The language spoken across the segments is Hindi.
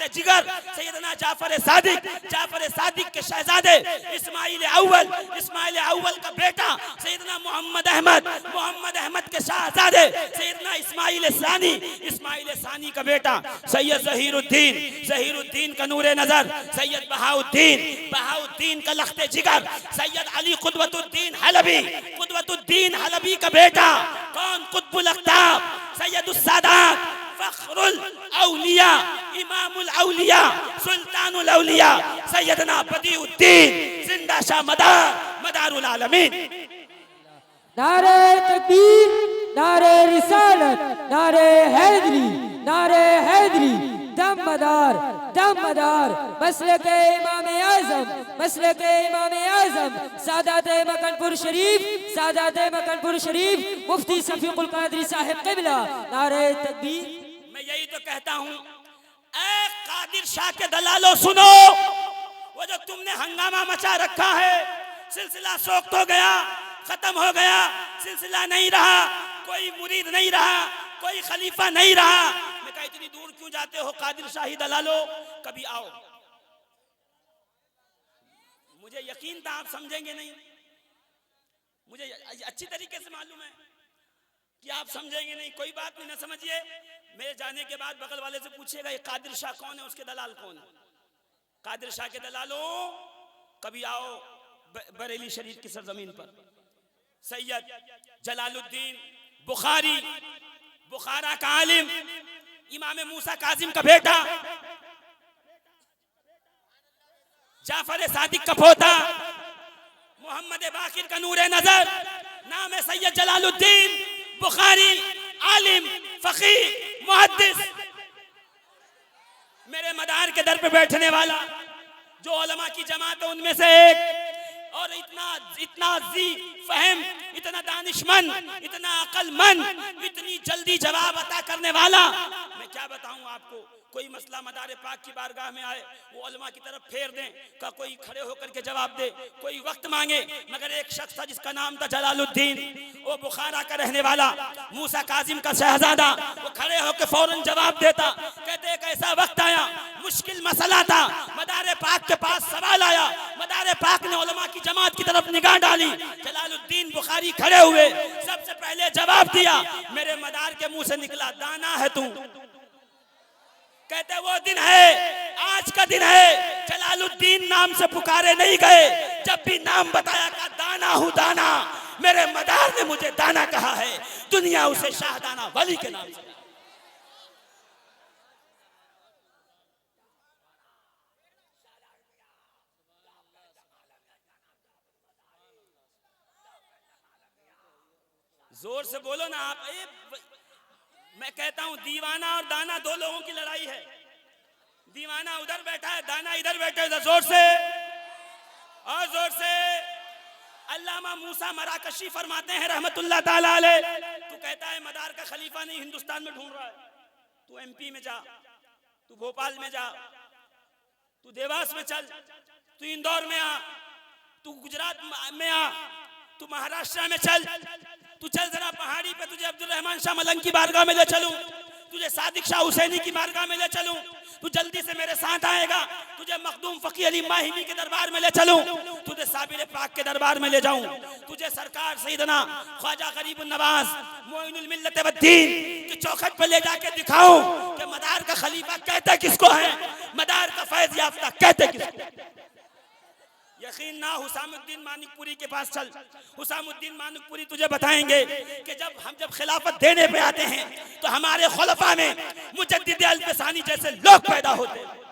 लख्ते जिगर सैयदना जाफर सादिक के शहजादे इस्माइल अव्वल का बेटा सैयदना मोहम्मद अहमद के शहजादे सैयदना इस्माइल सानी का बेटा सैयद ज़हीरुद्दीन का नूरे नजर, सैयद बहाउद्दीन का लख्ते जिगर, सैयद अली कुतुबुद्दीन हलबी का बेटा कौन, कुतुबुल अख्ताब सैयदुस सादात फख्रुल औलिया इमामुल औलिया सुल्तानुल औलिया सैयदना बदीउद्दीन जिंदा शाह मदारुल आलमीन। नारे तकबीर, नारे रिसालत, नारे हैदरी, दमदार मसलके इमाम आज़म सादात मकनपुर शरीफ मुफ्ती शफीकुल कादरी साहिब क़िबला। नारे तकबीर। मैं यही तो कहता हूँ, ऐ कादिर शाह के दलालो सुनो, वो जो तुमने हंगामा मचा रखा है, सिलसिला सोख्त हो गया, खत्म हो गया, सिलसिला नहीं रहा, कोई मुरीद नहीं रहा, कोई खलीफा नहीं रहा। मैं कहा इतनी दूर क्यों जाते हो कादिर शाही दलालो, कभी आओ। मुझे यकीन था आप समझेंगे नहीं, मुझे अच्छी तरीके से मालूम है कि आप समझेंगे नहीं। कोई बात नहीं, ना समझिए। मेरे जाने के बाद बगल वाले से पूछिएगा ये कादिर शाह कौन है, उसके दलाल कौन है। कादिर शाह के दलालों कभी आओ बरेली शरीफ की सरजमीन पर। सैयद जलालुद्दीन बुखारी, बुखारा का आलिम, इमाम मूसा काजिम का बेटा, जाफर सादिक का पोता, मोहम्मद बाकिर का नूरे नजर, नाम है सैयद जलालुद्दीन बुखारी, आलिम, फकीह, मुहद्दिस, मेरे मदार के दर पे बैठने वाला, जो उलमा की जमात है उनमें से एक, और इतना जी फहम, इतना दानिशमंद, इतना अक्लमंद, इतनी जल्दी जवाब अता करने वाला। मैं क्या बताऊं आपको, कोई मसला मदारे पाक की बारगाह में आए, वो उलमा की तरफ फेर दें, का कोई खड़े होकर के जवाब दे, कोई वक्त मांगे, मगर एक शख्स था जिसका नाम था जलालुद्दीन, वो बुखारा का रहने वाला, मूसा काजिम का शहजादा, वो खड़े होकर फौरन जवाब देता। कहते एक ऐसा वक्त आया, मुश्किल मसला था, मदारे पाक के पास सवाल आया, मदारे पाक ने उलमा की जमात की तरफ निगाह डाली, जलालुद्दीन बुखारी खड़े हुए, सबसे पहले जवाब दिया। मेरे मदार के मुंह से निकला, दाना है तू। कहते वो दिन है, आज का दिन है, जलालुद्दीन नाम से पुकारे नहीं गए, जब भी नाम बताया का दाना हूं दाना। मेरे मदार ने मुझे दाना कहा है, दुनिया उसे शाहदाना वली के नाम से। जोर से बोलो ना आप। मैं कहता हूं दीवाना और दाना दो लोगों की लड़ाई है। दीवाना उधर बैठा है, दाना इधर बैठा है। जोर से और जोर से। अल्लामा मूसा मराकशी फरमाते हैं रहमतुल्लाह ताला अलैह, तू कहता है मदार का खलीफा नहीं हिंदुस्तान में ढूंढ रहा है, तू एमपी में जा, तू भोपाल में जा, तू देवास में चल, तू इंदौर में आ, तू गुजरात में आ, तू महाराष्ट्र में चल, तू चल जरा पहाड़ी पे, तुझे अब्दुल रहमान शाह मलंग की बारगाह में ले चलूं, तुझे सादिक शाह हुसैनी की बारगाह में ले चलूं, तू जल्दी से मेरे साथ आएगा, तुझे मखदूम फकी अली माहिमी के दरबार में ले चलूं, तुझे साबिर पाक के दरबार में ले जाऊं, तुझे सरकार सैयदना ख्वाजा गरीबुन नवाज मोइनुल मिल्लत वद्दीन की चौखट पे ले जाके दिखाऊं कि मदार का खलीफा कहते किसको है, मदार का फैज याफ्ता कहते किसको। यकीन ना, हुसामुद्दीन मानिकपुरी के पास चल, हुसामुद्दीन मानिकपुरी तुझे बताएंगे कि जब खिलाफत देने पे आते हैं तो हमारे खुलफा में मुजद्दिद अल-फ़सानी जैसे लोग पैदा होते हैं।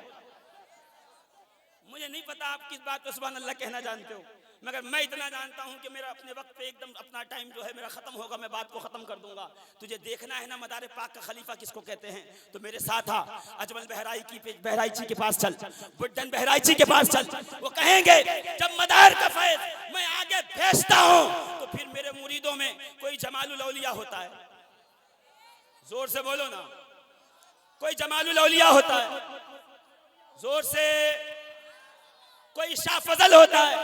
मुझे नहीं पता आप किस बात पे सुभान अल्लाह कहना जानते हो, मगर मैं इतना जानता हूं कि मेरा अपने वक्त पे एकदम अपना टाइम जो है मेरा खत्म होगा, मैं बात को खत्म कर दूंगा। तुझे देखना है ना मदार पाक का खलीफा किसको कहते हैं, तो मेरे साथ आ, अजमल बहराइची के पास चल, बुड्ढन बहराइची के पास चल। वो कहेंगे जब मदार का फैज मैं आगे भेजता हूं तो फिर मेरे मुरीदों में कोई जमालुल औलिया होता है। जोर से बोलो ना, कोई जमालुल औलिया होता है। जोर से। कोई शाह फजल होता है,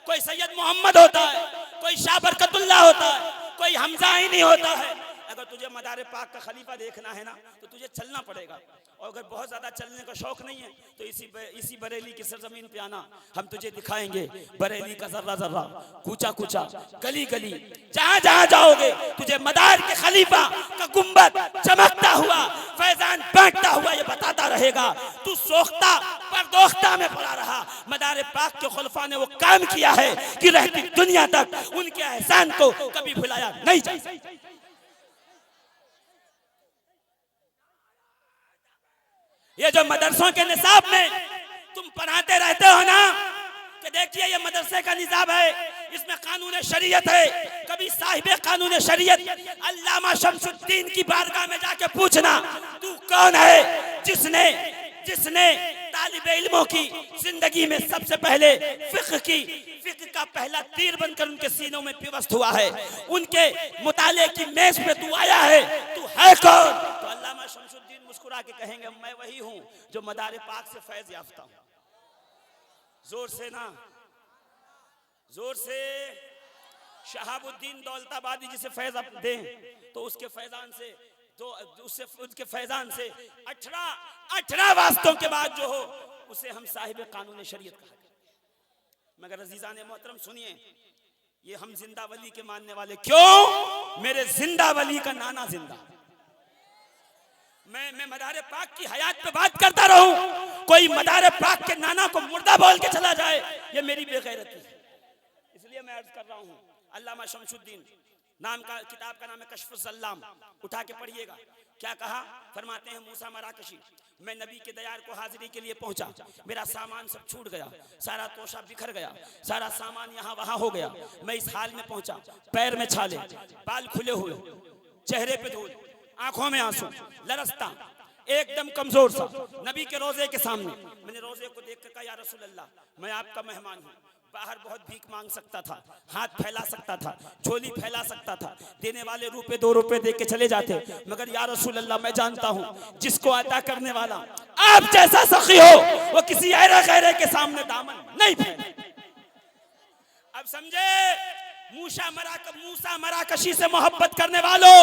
कोई सैयद मोहम्मद होता है, कोई शाह बरकतुल्लाह होता है, कोई हमजा आइनी होता है, अगर तुझे मदार पाक का खलीफा देखना है ना तो तुझे चलना पड़ेगा, और अगर बहुत ज्यादा चलने का शौक नहीं है तो इसी बरेली की सरजमीन पे आना, हम तुझे दिखाएंगे बरेली का जर्रा जर्रा, कूचा कूचा, गली गली, जहां जहां जाओगे तुझे मदार के खलीफा का गुंबद चमकता हुआ, फैजान बांटता हुआ ये बताता रहेगा। तू सोख्ता परदोख्ता में पड़ा रहा, मदार पाक के खुलफा ने वो काम किया है कि रहती दुनिया तक उनके एहसान को कभी भुलाया नहीं जा सकता। ये जो मदरसों के निसाब में तुम पढ़ाते रहते हो ना कि देखिए ये मदरसे का निसाब है, इसमें कानून शरीयत है, कभी साहिब कानून शरीयत अल्लामा शमसुद्दीन की बारगाह में जाके पूछना तू कौन है जिसने तालिब इल्मों की जिंदगी में सबसे पहले फिक्र का पहला तीर बनकर उनके सीनों में पिवस्त हुआ है, उनके मुताले की मेज पे तू आया है, तू है कौन? तो अल्लामा शमसुद्दीन मुस्कुरा के कहेंगे मैं वही हूं जो मदार पाक से फैज याफ्ता हूं। जोर से ना, जोर से। शहाबुद्दीन दौलताबादी जिसे फैज आप दें तो उसके फैजान से उसके फैजान से 18 वास्तों के बाद जो हो उसे हम साहिब कानून शरीयत कहा। मगर अजीजान मोहतरम सुनिए, ये हम जिंदा वली के मानने वाले क्यों? मेरे जिंदा वली का नाना जिंदा। मैं मदार पाक की हयात पे बात करता रहूं, कोई मदार पाक के नाना को मुर्दा बोल के चला जाए, ये मेरी बेगैरती है। इसलिए मैं अर्ज कर रहा हूं, अल्लामा शमसुद्दीन नाम का किताब का नाम है कश्फुज़ ज़ल्लाम, उठा के पढ़िएगा। क्या कहा? फरमाते हैं मूसा मराकशी, मैं नबी के दयार को हाजिरी के लिए पहुंचा, मेरा सामान सब छूट गया, सारा तोशा बिखर गया, सारा सामान यहाँ वहां हो गया। मैं इस हाल में पहुंचा, पैर में छाले, बाल खुले हुए, चेहरे पे धूल, आंखों में आंसू, लरसता, एकदम कमजोर सा, नबी के रोजे के सामने। मैंने रोजे को देख कर कहा, या रसूल अल्लाह, मैं आपका मेहमान हूँ, बाहर बहुत भीख मांग सकता था, हाथ फैला सकता था, झोली फैला सकता था, देने वाले रुपए 2 रुपए दे के चले जाते, मगर या रसूल अल्लाह मैं जानता हूँ जिसको अता करने वाला आप जैसा सखी हो वो किसी गैरे के सामने दामन नहीं फैले। अब समझे? मूसा मराकशी से मोहब्बत करने वालों,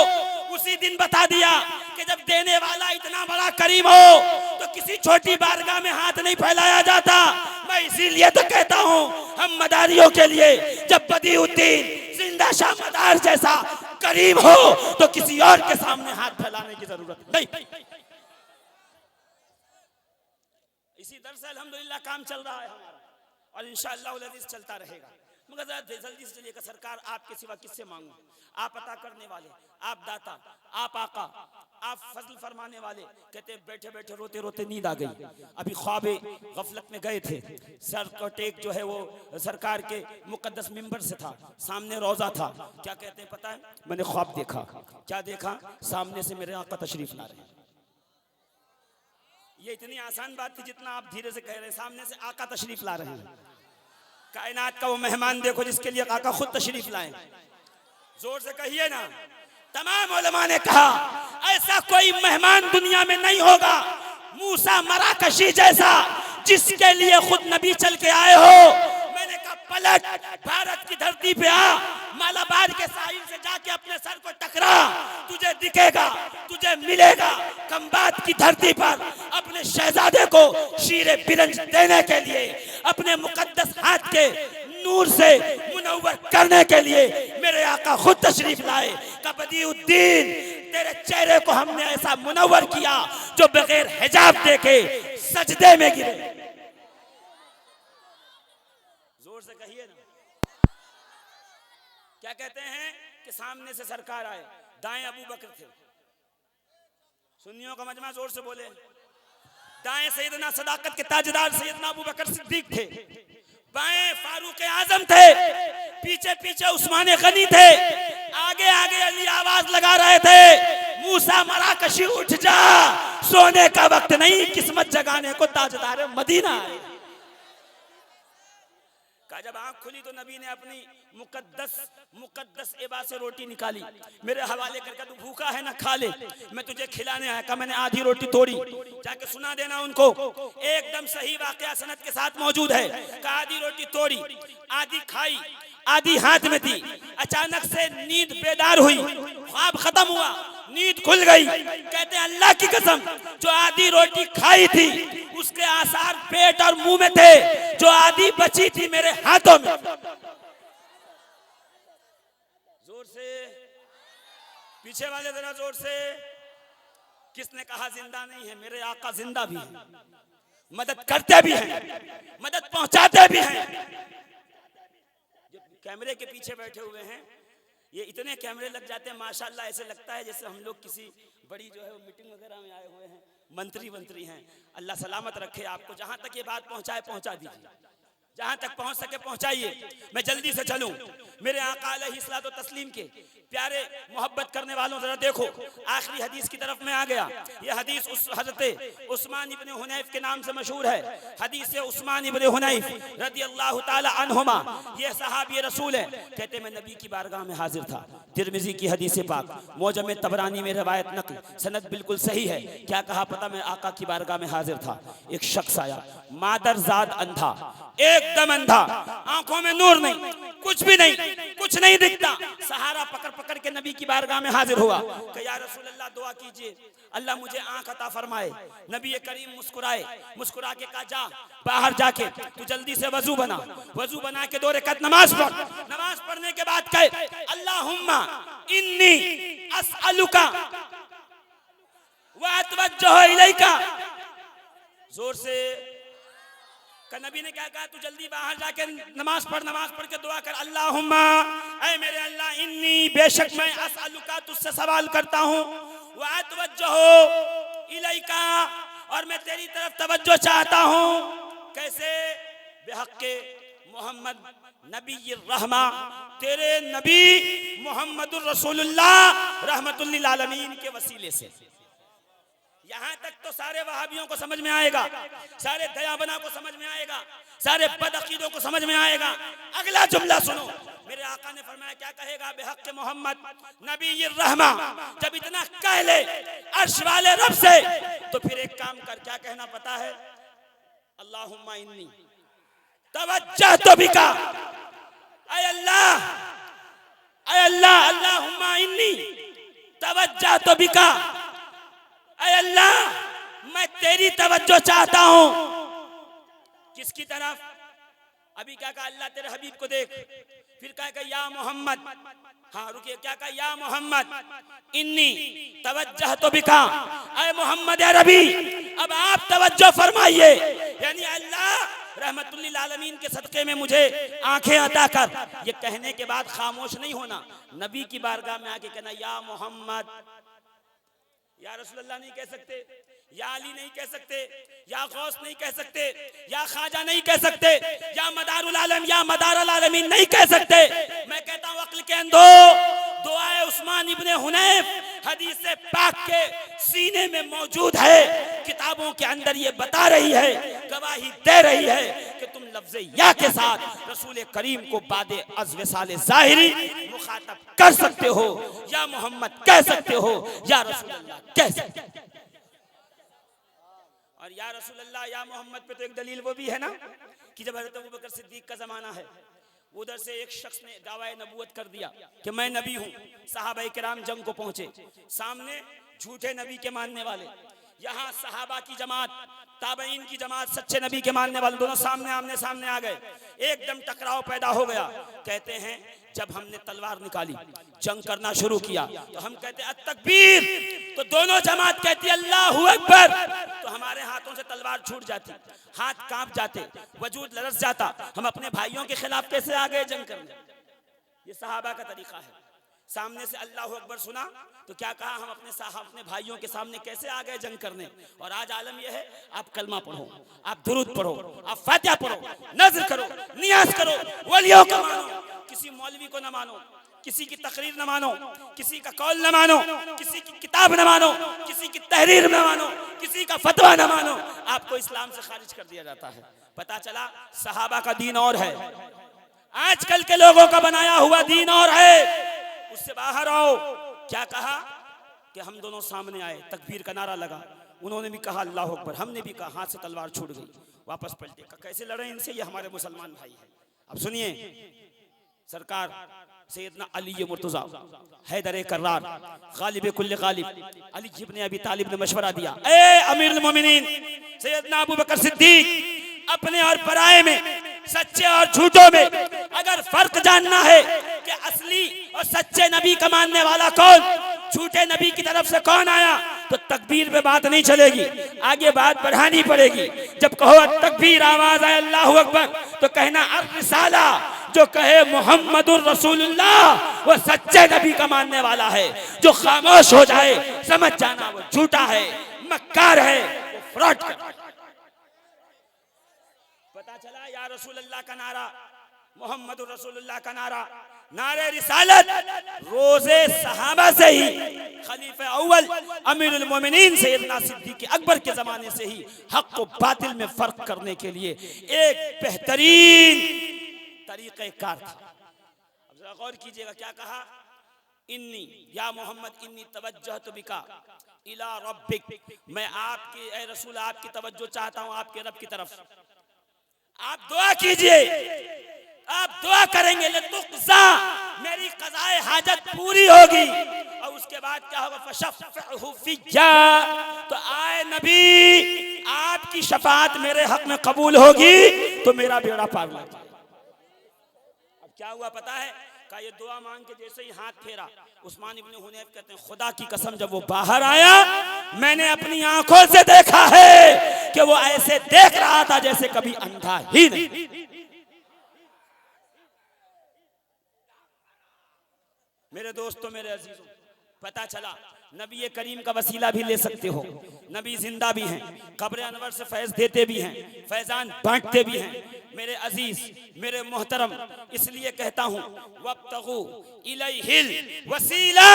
उसी दिन बता दिया कि जब देने वाला इतना बड़ा करीम हो तो किसी छोटी बारगाह में हाथ नहीं फैलाया जाता। मैं इसीलिए तो कहता हूँ हम मदारियों के लिए जब बदीउद्दीन जिंदा शाह मदार जैसा करीम हो तो किसी और के सामने हाथ फैलाने की जरूरत नहीं। इसी दर से अल्हम्दुलिल्लाह काम चल रहा है हमारा, और इंशाअल्लाह अज़ीज़ चलता रहेगा। मगर जल्दी से चलिएगा, सरकार आपके सिवा किससे मांगू? आप अता करने वाले, आप दाता, आप आका, आप फजल फरमाने वाले। कहते बैठे बैठे रोते रोते नींद आ गई, अभी ख्वाबे गफलत में गए थे, सर का टेक जो है वो सरकार के मुकद्दस मिंबर से था, सामने रोजा था। क्या कहते हैं पता है? मैंने ख्वाब देखा। क्या देखा? सामने से मेरे आका तशरीफ ला रहे हैं। ये इतनी आसान बात थी जितना आप धीरे से कह रहे हैं, सामने से आका तशरीफ ला रहे हैं। कायनात का वो मेहमान देखो जिसके लिए आका खुद तशरीफ लाए। जोर से कहिए ना। तमाम उलमा ने कहा ऐसा कोई मेहमान दुनिया में नहीं होगा मूसा मराकशी जैसा जिसके लिए खुद नबी चल के आए हो। मैंने कहा पलट भारत की धरती पे आ, मालाबार के साहिल से जाके अपने सर को टकरा, तुझे दिखेगा, तुझे मिलेगा। खंबात की धरती पर अपने शहजादे को शीरे बिरंज देने के लिए, अपने मुकद्दस हाथ के नूर से मुनव्वर करने के लिए मेरे आका खुद तशरीफ लाए। बदीउद्दीन तेरे चेहरे को हमने ऐसा मुनव्वर किया जो बगैर हिजाब देके सजदे में गिरे। जोर से कहिए ना। क्या कहते हैं कि सामने से सरकार आए, दाएं अबू बकर थे, सुन्नियों का मजमा जोर से बोले, दाएं सैयदना सदाकत के ताजदार सैयदना अबू बकर सिद्दीक थे, बाएं फारूक आजम थे, पीछे पीछे उस्मान गनी थे, आगे आगे अली आवाज लगा रहे थे, मूसा मराकशी उठ जा, सोने का वक्त नहीं, किस्मत जगाने को ताजदार मदीना आए। जब आंख खुली तो नबी ने अपनी मुकद्दस एबा से रोटी निकाली, मेरे हवाले करके तू भूखा है ना, खा ले, मैं तुझे खिलाने आया। कहा मैंने आधी रोटी तोड़ी, जाके सुना देना उनको, एकदम सही वाकया सनद के साथ मौजूद है। कहा आधी रोटी तोड़ी, आधी खाई, आधी हाथ में दी। अचानक से नींद बेदार हुई, ख्वाब खत्म हुआ, नींद खुल गई। कहते हैं अल्लाह की कसम, जो आधी रोटी खाई थी उसके आसार पेट और मुंह में थे, जो आधी बची थी मेरे हाथों में। जोर से, पीछे वाले जरा जोर से। किसने कहा जिंदा नहीं है? मेरे आका जिंदा भी है, मदद करते भी हैं, मदद पहुंचाते भी हैं। जो कैमरे के पीछे बैठे हुए हैं, ये इतने कैमरे लग जाते हैं माशाल्लाह, ऐसे लगता है जैसे हम लोग किसी बड़ी जो है वो मीटिंग वगैरह में आए हुए हैं, मंत्री हैं। अल्लाह सलामत रखे आपको, जहां तक ये बात पहुंचाए पहुंचा दीजिए, जहां तक पहुंच सके पहुंचाइए। मैं जल्दी से चलूं। मेरे आका अलैहिस्सलातो तस्लीम के प्यारे मोहब्बत करने वालों, जरा देखो आखिरी हदीस की तरफ मैं आ गया। ये हदीस उस हजरत उस्मान इब्ने हुनैफ के नाम से मशहूर है। हदीस उस्मान इब्ने हुनैफ रदियल्लाहु ताला अन्हुमा, ये सहाबी रसूल है। कहते मैं नबी की बारगाह में हाजिर था। तिरमिजी की हदीस पाक, मौजम तबरानी में रवायत नकल, सनद बिल्कुल सही है। क्या कहा पता? मैं आका की बारगाह में हाजिर था, एक शख्स आया, मादरजाद अंधा, एकदम अंधा, आंखों में नूर नहीं, कुछ भी नहीं, कुछ नहीं दिखता। सहारा पकड़ पकड़ के नबी की बारगाह में हाजिर हुआ कि या रसूल अल्लाह दुआ कीजिए, अल्लाह मुझे आंख अता फरमाए। नबी करीम मुस्कुराए, मुस्कुरा के कहा जा बाहर जाके तू जल्दी से वजू बना। वजू बना के 2 रकात नमाज पढ़। नमाज पढ़ने के बाद कहे अल्लाहुम्मा इन्नी अस्अलुका व अतवज्जहु इलैका। जोर से। नबी ने क्या कहा? तू जल्दी बाहर जाके नमाज पढ़ के दुआ कर, अल्लाहुम्मा, ऐ मेरे अल्लाह, इन्नी, बेशक मैं, अस्अलुका, तुझसे सवाल करता हूँ, व अतवज्जहु इलैका, और मैं तेरी तरफ तवज्जो चाहता हूँ। कैसे? बेहक़्क़े मोहम्मद नबी रहमा, तेरे नबी मोहम्मदुर रसूलुल्लाह रहमतुल लिल आलमीन के वसीले से। यहां तक तो सारे वहाबियों को समझ में आएगा, सारे दयाबना को समझ में आएगा, सारे बदअकीदों को समझ में आएगा। अगला जुमला सुनो, मेरे आका ने फरमाया, क्या कहेगा? बेहक़्क़े मोहम्मद नबी रहमा। जब इतना कह ले अर्श वाले रब से, तो फिर एक काम कर, क्या कहना पता है? अल्लाहुम्मा इन्नी तवज्जहतु बिका, ऐ अल्लाह, ऐ अल्लाह, अल्लाहुम्मा इन्नी तवज्जहतु बिका, ऐ अल्लाह, मैं तेरी तवज्जो चाहता हूं। किसकी तरफ? अभी क्या कहा? अल्लाह तेरे हबीब को देख। फिर कहा या मोहम्मद, हाँ रुकिए, क्या कहा? या मोहम्मद इन्नी तवज्जहतु बिका, ऐ मोहम्मद अरबी, अब आप तवज्जो फरमाइए। यानी अल्लाह रहमतुल लिल आलमीन के सदके में मुझे आंखें अता कर। ये कहने के बाद खामोश नहीं होना, नबी की बारगाह में आके कहना या मोहम्मद। या रसूलल्लाह नहीं कह सकते, या अली नहीं कह सकते, या गौस नहीं कह सकते, या ख्वाजा नहीं कह सकते, या मदारुल आलम, या मदारुल आलमीन नहीं कह सकते। मैं कहता हूं अक्ल के अंधो, दुआए उस्मान इब्ने हुनैफ हदीस पाक के सीने में मौजूद है। किताबों के अंदर ये बता रही है, गवाही दे रही है कि तुम लफ्ज़ या के साथ रसूल करीम को बादे अज़ विसाले ज़ाहिरी मुखातब कर सकते हो, या मोहम्मद कह सकते हो, या रसूलल्लाह कह सकते हो। और या रसूलल्लाह या मोहम्मद पे तो एक दलील वो भी है ना कि जब हज़रत अबू बकर सिद्दीक का ज़माना है, उधर से एक शख्स ने दावाए नबूवत कर दिया कि मैं नबी हूँ। सहाबा किराम जंग को पहुंचे, सामने झूठे नबी के मानने वाले, यहाँ सहाबा की जमात, ताबईन की जमात, सच्चे नबी के मानने वाले, दोनों सामने आमने सामने आ गए। एकदम टकराव पैदा हो गया। कहते हैं जब हमने तलवार निकाली, जंग करना शुरू किया, तो हम कहते अत्तकबीर, तो दोनों जमात कहती अल्लाहु अकबर, तो हमारे हाथों से तलवार छूट जाती, हाथ कांप जाते, वजूद लरस जाता। हम अपने भाइयों के खिलाफ कैसे आ गए जंग करने? ये सहाबा का तरीका है। सामने से अल्लाहु अकबर सुना तो क्या कहा? हम अपने भाइयों के सामने कैसे आ गए जंग करने? और आज आलम यह है, आप कलमा पढ़ो, आप दुरूद पढ़ो, आप फातिहा पढ़ो, नज़्र करो, नियाज करो, वलियों को मानो, किसी मौलवी को न मानो, किसी की तकरीर न मानो, किसी का कौल न मानो, किसी की किताब न मानो, किसी की तहरीर न मानो, किसी का फतवा न मानो। आपको इस्लाम से खारिज कर दिया जाता है। पता चला सहाबा का दीन और है, आजकल के लोगों का बनाया हुआ दीन और है। उससे बाहर आओ। क्या कहा कि हम दोनों सामने आए, तकबीर का नारा लगा, उन्होंने भी कहा अल्लाह अकबर, हमने भी कहा, हाथ से तलवार छूट गई, वापस पलटे। कैसे लड़े इनसे? ये हमारे मुसलमान भाई हैं। अब सुनिए, सरकार सैयदना अली मुर्तज़ा हैदर कर्रार गालिब कुल्ल गालिब अली इब्न अबी तालिब ने मशवरा दिया, ए अमीरुल मोमिनीन सैयदना अबू बकर सिद्दीक, अपने और पराये में, सच्चे और झूठों में अगर फर्क जानना है कि असली और सच्चे नबी का मानने वाला कौन, झूठे नबी की तरफ से कौन आया, तो तकबीर पे बात नहीं चलेगी, आगे बात बढ़ानी पड़ेगी। जब कहो तकबीर, आवाज आए अल्लाहु अकबर, तो कहना अर रिसाला, जो कहे मोहम्मदुर रसूलुल्लाह वो सच्चे नबी का मानने वाला है। जो खामोश हो जाए समझ जाना वो झूठा है, मक्कार है, वो फ्रॉड कर। पता चला या रसूल अल्लाह का नारा, मोहम्मदुर रसूलुल्लाह का नारा, नारे रिसालत रोजे सहाबा से ही, खलीफा अव्वल अमीरुल मोमिनीन सैयदना सिद्दीक अकबर के जमाने से ही हक और बातिल में फर्क करने के लिए एक बेहतरीन तरीक़ेकार था। अब जरा गौर कीजिएगा क्या कहा, इन्नी या मोहम्मद इन्नी तवज्जहतु बिका इला रब्बिक, मैं आपकी ए रसूल आपकी तवज्जो चाहता हूं आपके रब की तरफ। आप दुआ कीजिए, आप दुआ करेंगे लतुक़ज़ा, मेरी क़ज़ाए हाजत पूरी होगी। और उसके बाद क्या होगा, फशफ़अहु फ़िय्या, तो आए नबी आपकी शफाअत मेरे हक में कबूल होगी तो मेरा बेड़ा पार लग जाएगा। अब क्या हुआ पता है, का ये दुआ मांग के जैसे ही हाथ फेरा, उस्मान इब्न हुनैफ कहते हैं खुदा की कसम जब वो बाहर आया मैंने अपनी आंखों से देखा है कि वो ऐसे देख रहा था जैसे कभी अंधा ही नहीं। मेरे दोस्तों, मेरे अजीजों, पता चला नबी करीम का वसीला भी ले सकते हो। नबी जिंदा भी हैं, कब्र अनवर से फैज देते भी हैं, फैजान बांटते भी हैं। मेरे अजीज, मेरे मोहतरम, इसलिए कहता हूँ वब्तगू इलैहिल वसीला,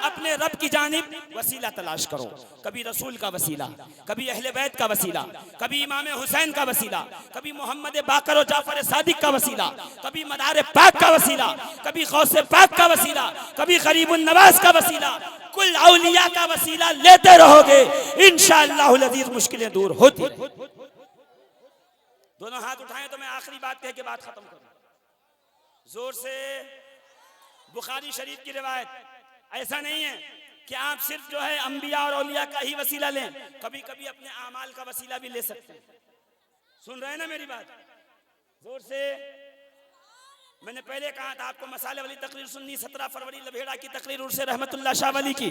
अपने रब की जानिब वसीला तलाश करो। कभी रसूल का वसीला, कभी अहले बैत का वसीला, कभी इमाम हुसैन का वसीला, कभी मोहम्मद बाकर और जाफर सादिक का वसीला, कभी मदार पाक का वसीला, कभी गौसे पाक का वसीला, कभी गरीबुन नवाज का वसीला। कुल औलिया का वसीला लेते रहोगे, इंशाअल्लाहुल अजीज मुश्किलें दूर होती। दोनों हाथ उठाएं तो मैं आखिरी बात कह के बात खत्म करूं जोर से। बुखारी शरीफ की रिवायत, ऐसा नहीं है कि आप सिर्फ जो है अंबिया और औलिया का ही वसीला लें, कभी कभी अपने आमाल का वसीला भी ले सकते हैं। सुन रहे हैं ना मेरी बात, जोर से। मैंने पहले कहा था आपको मसाले वाली तकरीर सुननी, 17 फरवरी लभेड़ा की तकरीर उर्से रहमतुल्लाह शाह वली की,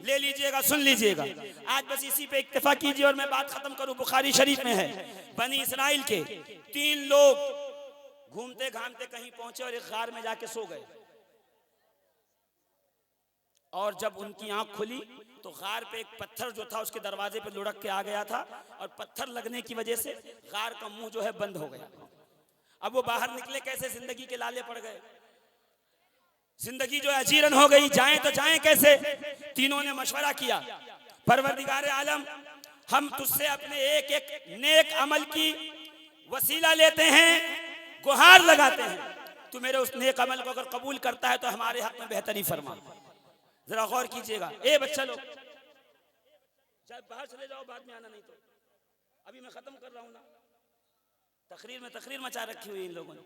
ले लीजिएगा, सुन लीजिएगा। आज बस इसी पे इक्तफा कीजिए और मैं बात खत्म करूं। बुखारी शरीफ में है, बनी इसराइल के 3 लोग घूमते घामते कहीं पहुंचे और एक गार में जाके सो गए। और जब उनकी आंख खुली तो गार पे एक पत्थर जो था उसके दरवाजे पे लुढ़क के आ गया था, और पत्थर लगने की वजह से गार का मुंह जो है बंद हो गया। अब वो बाहर निकले कैसे, जिंदगी के लाले पड़ गए, जिंदगी जो है अजीरन हो गई, जाएं तो जाएं कैसे। तीनों ने मशवरा किया, परवरदिगार आलम हम तुझसे अपने एक एक नेक अमल की वसीला लेते हैं, गुहार लगाते हैं, तू मेरे उस नेक अमल को अगर कबूल करता है तो हमारे हक में बेहतरी फरमा। जरा गौर कीजिएगा, ए बच्चा लोग चाहे बाहर चले जाओ, बाद में आना, नहीं तो अभी मैं खत्म कर रहा हूं ना। तकरीर में तकरीर मचा रखी हुई इन लोगों ने।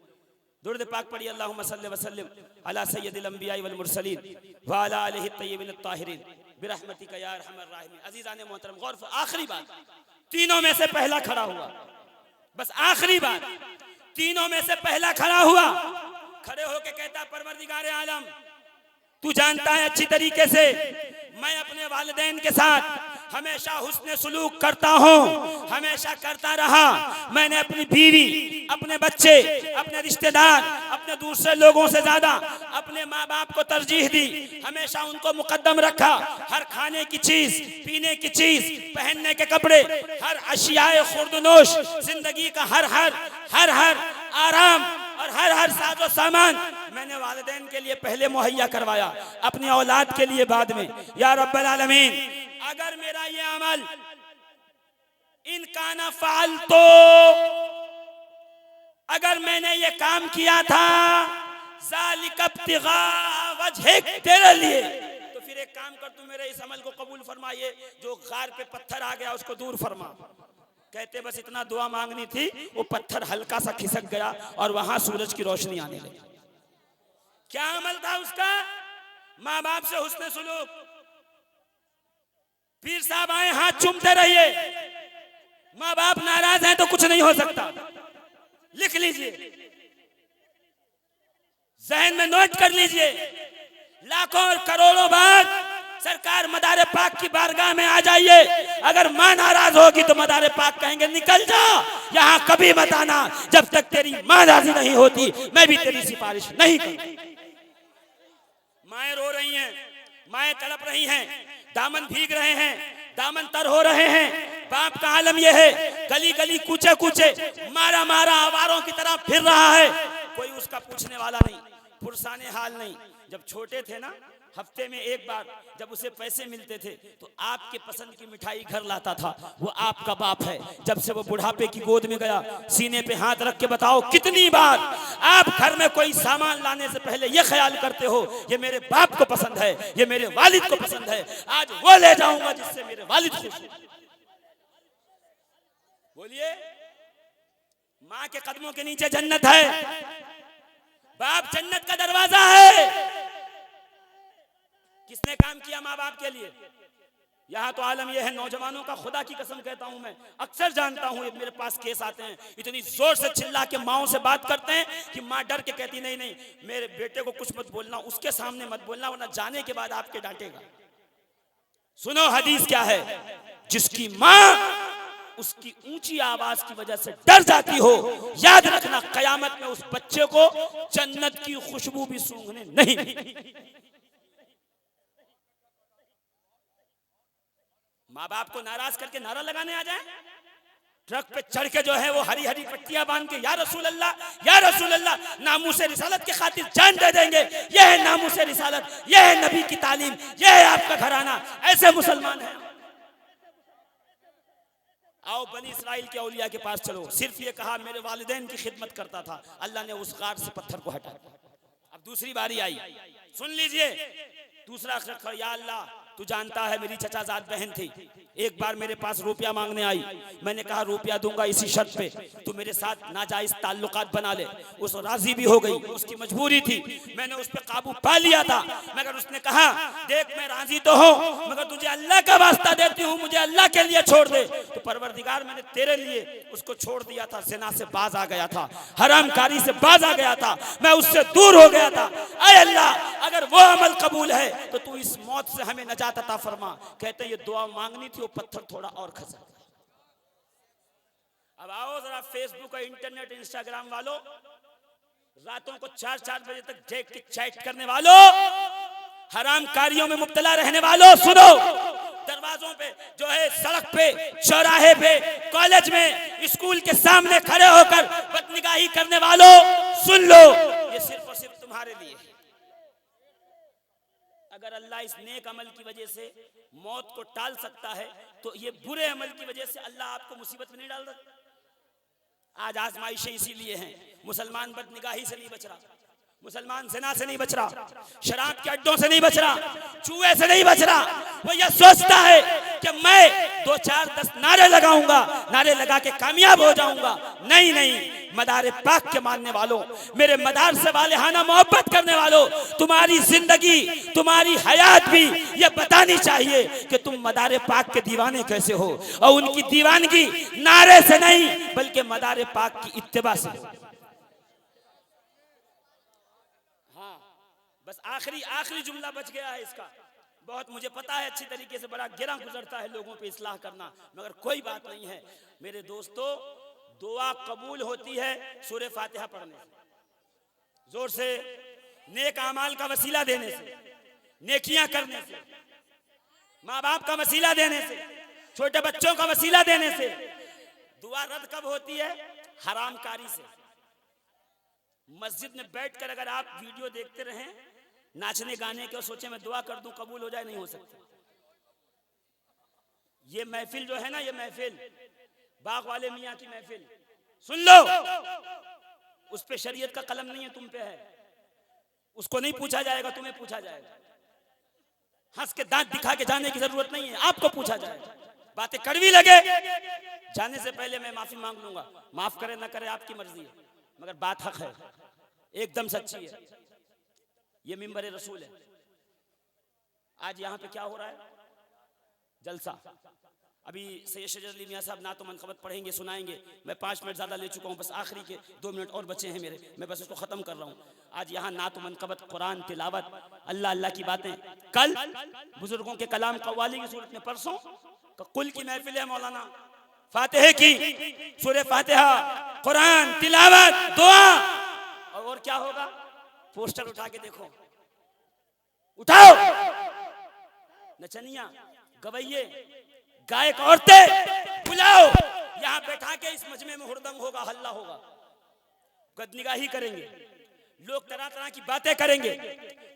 दुरूद पाक पढ़िए, अल्लाहुम्मा सल्लि व सल्लिम अला सय्यदिल अंबिया वल मुरसलीन व अला आलिहि तय्यिबिन ताहिरीन बिरहमतिका या अरहमर राहिमीन। अजीजान मोहतरम, गौर। आखिरी बात, तीनों में से पहला खड़ा हुआ, बस आखिरी बात, तीनों में से पहला खड़ा हुआ, खड़े होके कहता परवरदिगार आलम तू जानता है अच्छी तरीके से मैं अपने वालिदैन के साथ हमेशा हुस्न सुलूक करता हूँ, हमेशा करता रहा। मैंने अपनी बीवी, अपने बच्चे, अपने रिश्तेदार, अपने दूसरे लोगों से ज्यादा अपने माँ बाप को तरजीह दी, हमेशा उनको मुकद्दम रखा। हर खाने की चीज, पीने की चीज, पहनने के कपड़े, हर अशियाए खुर्दनोश, जिंदगी का हर आराम और हर साजो सामान मैंने वालिदैन के लिए पहले मुहैया करवाया, अपनी औलाद के लिए बाद में। या रब्बल आलमीन, अगर मेरा ये अमल इनकाना फाल, तो अगर मैंने ये काम किया था ज़ालिका इब्तिगा वजहिक, तेरे लिए, तो फिर एक काम कर, तू मेरे इस अमल को कबूल फरमाइए, जो गार पे पत्थर आ गया उसको दूर फरमा। कहते बस इतना दुआ मांगनी थी, वो पत्थर हल्का सा खिसक गया और वहां सूरज की रोशनी आने लगी। क्या अमल था उसका? माँ बाप से हुस्न सुलूक। पीर साहब आए हाथ चूमते रहिए। माँ बाप नाराज हैं तो कुछ नहीं हो सकता। लिख लीजिए, जहन में नोट कर लीजिए। लाखों और करोड़ों बार सरकार मदारे पाक की बारगाह में आ जाइए। अगर माँ नाराज होगी तो मदारे पाक कहेंगे निकल जा, यहाँ कभी मत आना जब तक तेरी माँ राजी नहीं होती, मैं भी तेरी सिफारिश नहीं करूंगा। माएं रो रही हैं, माएं तड़प रही हैं, दामन भीग रहे हैं, दामन तर हो रहे हैं। बाप का आलम यह है, गली गली कूचे कूचे मारा मारा आवारों की तरह फिर रहा है। कोई उसका पूछने वाला नहीं, पुरसाने हाल नहीं। जब छोटे थे ना, हफ्ते में एक बार जब उसे पैसे मिलते थे तो आपके पसंद की मिठाई घर लाता था। वो आपका बाप है। जब से वो बुढ़ापे की गोद में गया, सीने पे हाथ रख के बताओ कितनी बार आप घर में कोई सामान लाने से पहले ये ख्याल करते हो ये मेरे बाप को पसंद है, ये मेरे वालिद को पसंद है, आज वो ले जाऊंगा जिससे मेरे वालिद खुश हो। बोलिए, माँ के कदमों के नीचे जन्नत है, बाप जन्नत का दरवाजा है। किसने काम किया माँ बाप के लिए? यहाँ तो आलम यह है, नौजवानों का खुदा की कसम कहता हूं, मैं अक्सर जानता हूं, मेरे पास केस आते हैं, इतनी जोर से चिल्ला के माओं से बात करते हैं कि माँ डर के कहती नहीं नहीं मेरे बेटे को कुछ मत बोलना, उसके सामने मत बोलना वरना जाने के बाद आपके डांटेगा। सुनो हदीस क्या है, जिसकी माँ उसकी ऊंची आवाज की वजह से डर जाती हो, याद रखना कयामत में उस बच्चे को जन्नत की खुशबू भी सूंघने नहीं मिलेगी। माँ बाप को नाराज करके नारा लगाने आ जाए, ट्रक पे चढ़ के जो है वो हरी हरी पट्टियां बांध के या रसूल अल्लाह नामूसे रिसालत की खातिर जान दे देंगे। यह है नामूसे रिसालत, यह है नबी की तालीम, यह है आपका घराना। ऐसे मुसलमान हैं। आओ बनी इस्राइल के औलिया के पास चलो। सिर्फ ये कहा मेरे वालिदैन की खिदमत करता था, अल्लाह ने उस गार से पत्थर को हटा। अब दूसरी बारी आई, सुन लीजिए। दूसरा अक्षर, या अल्लाह तू जानता है मेरी चचाजाद बहन थी, एक बार मेरे पास रुपया मांगने आई। मैंने कहा रुपया दूंगा इसी शर्त पे तू मेरे साथ नाजायज ताल्लुकात बना ले। उस राजी भी हो गई, उसकी मजबूरी थी, मैंने उस पर काबू पा लिया था। मगर उसने कहा देख मैं राजी तो हूँ मगर तुझे अल्लाह का वास्ता देती हूँ, मुझे अल्लाह के लिए छोड़ दे। तो परवरदिगार मैंने तेरे लिए उसको छोड़ दिया था, ज़िना से बाज आ गया था, हरामकारी से बाज आ गया था, मैं उससे दूर हो गया था। ऐ अल्लाह अगर वो अमल कबूल है तो तू इस मौत से हमें नजात अता फरमा। कहते ये दुआ मांगनी थी, वो पत्थर थोड़ा और खसा। अब आओ जरा फेसबुक और इंटरनेट इंस्टाग्राम वालों, रातों को 4-4 बजे तक देख के चैट करने वालों, हरामकारियों में मुब्तला रहने वालों, सुनो। दरवाजों पे जो है, सड़क पे, चौराहे पे, कॉलेज में, स्कूल के सामने खड़े होकर बदनिगाही करने वालों, सुन लो, ये सिर्फ और सिर्फ तुम्हारे लिए है। अगर अल्लाह इस नेक अमल की वजह से मौत को टाल सकता है तो ये बुरे अमल की वजह से अल्लाह आपको मुसीबत में नहीं डाल सकता। आज आजमाइशें इसीलिए हैं। मुसलमान बदनिगाही से नहीं बच रहा, मुसलमान ज़िना से नहीं बच रहा, शराब के अड्डों से नहीं बच रहा, जुए से नहीं बच रहा। वो ये सोचता है कि मैं 2-4-10 नारे लगाऊंगा, नारे लगा के कामयाब हो जाऊंगा। नहीं नहीं, मदारे पाक के मानने वालों, मेरे मदार से वालेहाना मोहब्बत करने वालों, तुम्हारी जिंदगी, तुम्हारी हयात भी ये बतानी चाहिए कि तुम मदारे पाक के दीवाने कैसे हो। और उनकी दीवानगी नारे से नहीं बल्कि मदारे पाक की इत्तिबा से। बस आखिरी जुमला बच गया है इसका। बहुत मुझे पता है अच्छी तरीके से, बड़ा गिरा गुजरता है लोगों पे इस्लाह करना, मगर कोई बात नहीं है मेरे दोस्तों। दुआ कबूल होती है सूरे फातिहा पढ़ने से, जोर से, नेक अमाल का वसीला देने से, नेकियां करने से, माँ बाप का वसीला देने से, छोटे बच्चों का वसीला देने से। दुआ रद्द कब होती है? हरामकारी से। मस्जिद में बैठकर अगर आप वीडियो देखते रहें नाचने गाने के और सोचे मैं दुआ कर दूं कबूल हो जाए, नहीं हो सकता। ये महफिल जो है ना, ये महफिल बाग वाले मियाँ की महफिल, सुन लो, उस पे शरीयत का कलम नहीं है, तुम पे है। उसको नहीं पूछा जाएगा, तुम्हें पूछा जाएगा। हंस के दांत दिखा के जाने की जरूरत नहीं है, आपको पूछा जाएगा। बातें कड़वी लगे, जाने से पहले मैं माफी मांग लूंगा, माफ करे ना करे आपकी मर्जी है, मगर बात हक है, एकदम सच्ची है। ये मिंबर रसूल है। आज यहाँ पे क्या हो रहा है? जलसा। अभी सैयद शजर अली मियां साहब नातो मनक़बत पढ़ेंगे, सुनाएंगे। मैं 5 मिनट ज़्यादा ले चुका हूँ, बस आखिरी के 2 मिनट और बचे हैं मेरे, मैं बस उसको ख़त्म कर रहा हूँ। आज यहाँ नातो मनक़बत, कुरान तिलावत, अल्लाह अल्लाह की बातें। कल बुजुर्गों के कलाम कव्वाली की सूरत में, परसों कुल की महफिल है मौलाना, फातिहा की, सूरह फातिहा, कुरान तिलावत, दुआ। और क्या होगा? पोस्टर उठा के देखो, उठाओ, नचनिया, गवैये, गायक, औरतें बुलाओ, यहां बैठा के इस मजमे में हुड़दंग होगा, हल्ला होगा, गदनिगाही करेंगे, लोग तरह तरह की बातें करेंगे,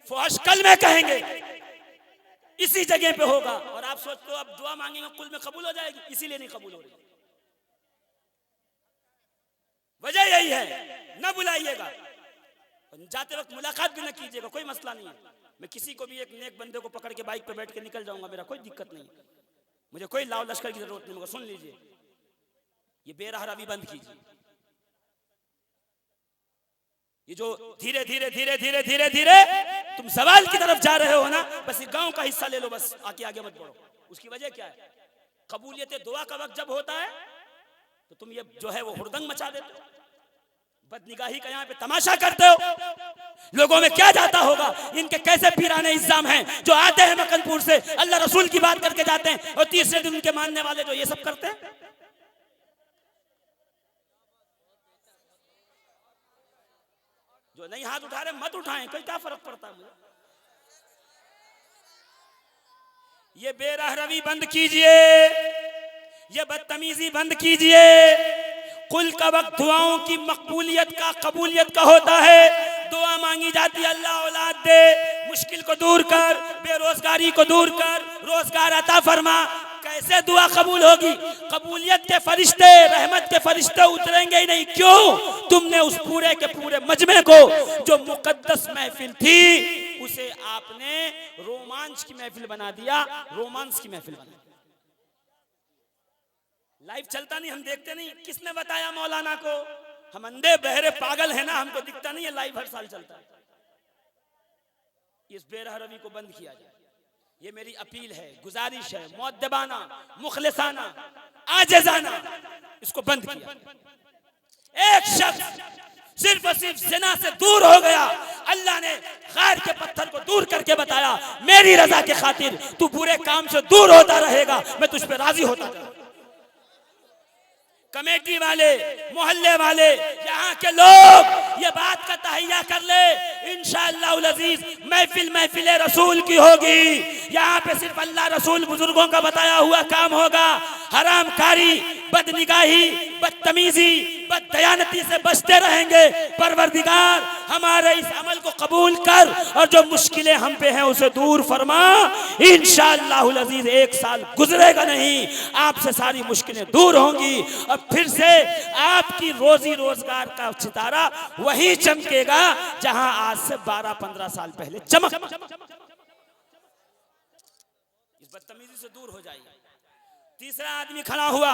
फौश कलमे कहेंगे, इसी जगह पे होगा। और आप सोचते हो अब दुआ मांगेंगे कुल में कबूल हो जाएगी? इसीलिए नहीं कबूल हो रही। वजह यही है, न बुलाइएगा, जाते वक्त मुलाकात भी न कीजिएगा, कोई मसला नहीं है। मैं किसी को भी एक नेक बंदे को पकड़ के बाइक पे बैठ के निकल जाऊंगा, मेरा कोई दिक्कत नहीं, मुझे कोई लाव लश्कर की जरूरत नहीं। मगर सुन लीजिए, ये बेरहरवी बंद कीजिए। ये जो धीरे धीरे धीरे धीरे धीरे धीरे तुम सवाल की तरफ जा रहे हो ना, बस ये गांव का हिस्सा ले लो, बस आगे आगे मत बढ़ो। उसकी वजह क्या है? कबूलियत दुआ का वक्त जब होता है तो तुम ये जो है वो हुड़दंग मचा देते हो, बदनिगाही का यहाँ पे तमाशा करते हो। लोगों में क्या जाता होगा, इनके कैसे पीराने इल्जाम हैं जो आते हैं मकनपुर से, अल्लाह रसूल की बात करके जाते हैं, और तीसरे दिन उनके मानने वाले जो ये सब करते हैं। जो नहीं हाथ उठा रहे मत उठाएं, कोई क्या फर्क पड़ता है मुझे। ये बेरहरवी बंद कीजिए, ये बदतमीजी बंद कीजिए। कुल का वक्त दुआओं की मकबूलियत का, कबूलियत का होता है। दुआ मांगी जाती है, अल्लाह औलाद दे, मुश्किल को दूर कर, बेरोजगारी को दूर कर, रोजगार अता फरमा। कैसे दुआ कबूल होगी? कबूलियत के फरिश्ते, रहमत के फरिश्ते उतरेंगे ही नहीं। क्यों? तुमने उस पूरे के पूरे मजमे को, जो मुकद्दस महफिल थी, उसे आपने रोमांच की महफिल बना दिया, रोमांस की महफिल बना दिया। लाइव चलता नहीं, हम देखते नहीं। किसने बताया मौलाना को? हम अंधे बहरे पागल है ना, हमको दिखता नहीं है लाइव हर साल चलता है। इस बेरहरवी को बंद किया जाए, ये मेरी अपील है, गुजारिश है, मुअद्दबाना, मुखलिसाना, आजिज़ाना, इसको बंद किया। एक शख्स सिर्फ और सिर्फ ज़िना से दूर हो गया, अल्लाह ने गैर के पत्थर को दूर करके बताया, मेरी रजा के खातिर तू बुरे काम से दूर होता रहेगा, मैं तुझ पे राजी होता रहूंगा। कमेटी वाले, मोहल्ले वाले, यहाँ के लोग ये बात का तहैया कर ले, इंशाअल्लाह अज़ीज महफिल रसूल की होगी। यहाँ पे सिर्फ अल्लाह रसूल बुजुर्गों का बताया हुआ काम होगा। हरामकारी, बदनिगाही, बदतमीजी, बददयानती से बचते रहेंगे। परवरदिगार हमारे इस अमल को कबूल कर, और जो मुश्किलें हम पे हैं उसे दूर फरमा। इंशाअल्लाह अज़ीज 1 साल गुजरेगा नहीं, आपसे सारी मुश्किलें दूर होंगी, और फिर से आपकी रोजी रोजगार का सितारा वही चमकेगा जहां आज से 12-15 साल पहले चमक। इस बदतमीजी से दूर हो जाइए। तीसरा आदमी खड़ा हुआ,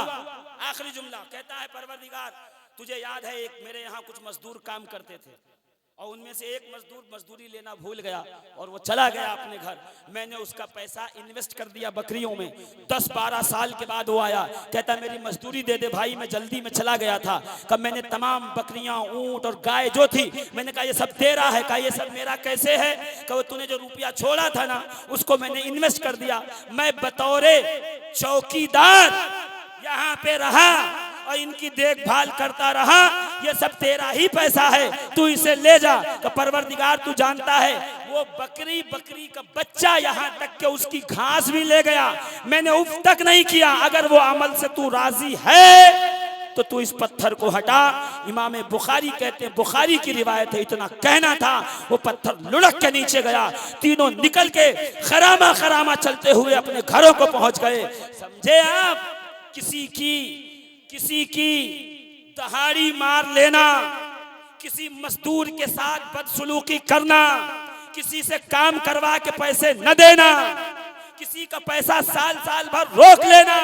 आखिरी जुमला कहता है, परवरदिगार तुझे याद है एक मेरे यहाँ कुछ मजदूर काम करते थे, और उनमें से एक मजदूर मजदूरी लेना भूल गया और वो चला गया अपने घर। मैंने उसका पैसा इन्वेस्ट कर दिया बकरियों में। 10-12 साल के बाद वो आया, कहता मेरी मजदूरी दे दे भाई, मैं जल्दी में चला गया था। कब मैंने तमाम बकरियां, ऊंट और गाय जो थी, मैंने कहा ये सब तेरा है। कहा ये सब मेरा कैसे है? कहा तूने जो रुपया छोड़ा था ना, उसको मैंने इन्वेस्ट कर दिया। मैं बतौरे चौकीदार यहाँ पे रहा और इनकी देखभाल करता रहा, ये सब तेरा ही पैसा है, तू इसे ले जा। तो परवरदिगार तू जानता है, वो बकरी का बच्चा यहाँ तक के उसकी घास भी ले गया, मैंने उफ तक नहीं किया। अगर वो अमल से तू राजी है तो तू इस पत्थर को हटा। इमाम बुखारी कहते हैं, बुखारी की रिवायत है, इतना कहना था, वो पत्थर लुढ़क के नीचे गया। तीनों निकल के खरामा खरामा चलते हुए अपने घरों को पहुंच गए। समझे आप? किसी की दहाड़ी मार लेना, किसी मजदूर के साथ बदसलूकी करना, किसी से काम करवा के पैसे न देना, किसी का पैसा साल भर रोक लेना,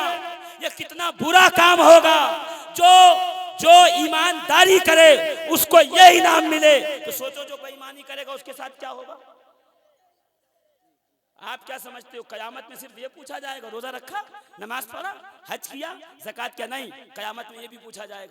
यह कितना बुरा काम होगा। जो ईमानदारी करे उसको यह इनाम मिले। तो सोचो जो बेईमानी करेगा उसके साथ क्या होगा। आप क्या समझते हो कयामत में सिर्फ ये पूछा जाएगा रोजा रखा, नमाज पढ़ा, हज किया, ज़कात क्या? नहीं, कयामत में ये भी पूछा जाएगा।